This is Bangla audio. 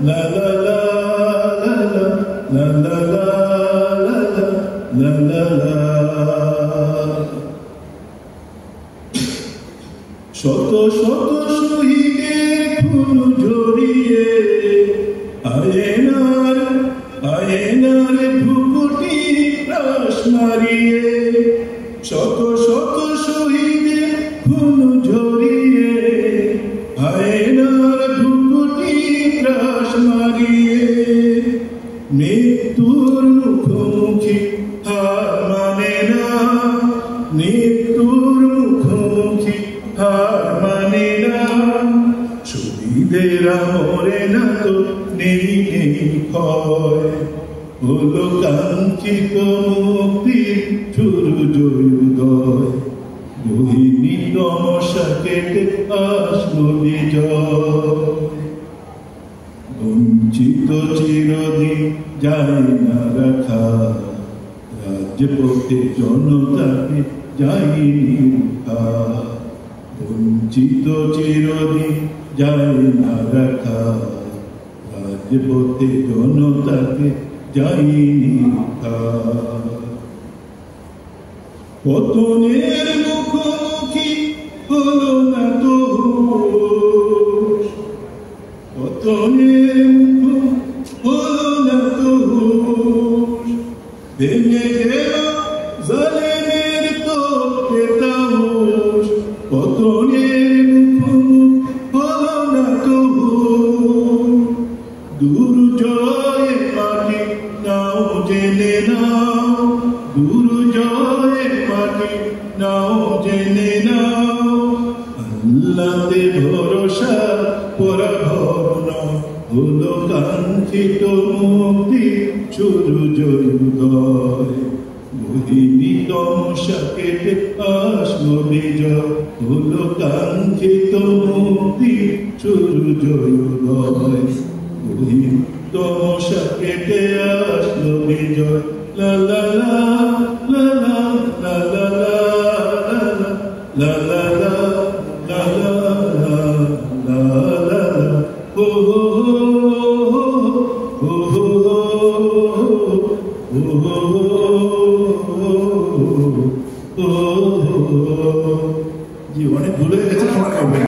la la la la la la la la। শত শত শহীদের খুন ঝরিয়ে আয়নার আয়নার ভ্রুকুটি রাশ মারিয়ে, শত শত শহীদের খুন ঝরিয়ে আয়নার ভ্রুকুটি রাশ মারিয়ে, মৃত্যুর মুখোমুখি হার মানে না, মৃত্যুর মুখোমুখি হার মানে না। শহীদেরা মরে না তো নেই নেই ক্ষয়, হলো কাঙ্ক্ষিত মুক্তির সূর্যোদয়। মোহিনী তমসা কেটে আসলো বিজয়। বঞ্চিত চিরদিন যায় না রাখা, রাজপথে জনতাকে যায়নি রক্ষা। বঞ্চিত চিরদিন যায় না রাখা, রাজপথে জনতাকে যায়নি রক্ষা। পতনের মুখোমুখি হলো না তো হুঁশ, পতনের মুখোমুখি হলো না তো হুঁশ। ভেঙে গেল জালেমের তোপে তাউস, পতনের মুখোমুখি হলো না তো হুঁশ। দুর্জয় মাটি নাও জেনে নাও, দুর্জয় মাটি নাও জেনে নাও। আল্লাহতে ভরসা পরাভব নয়, হলো কাঙ্ক্ষিত মুক্তি সূর্যোদয়। মোহিনী তমসা কেটে আসলো বিজয়, হলো কাঙ্ক্ষিত মুক্তি সূর্যোদয়। মোহিনী তমসা কেটে আসলো বিজয়, লা লা লা।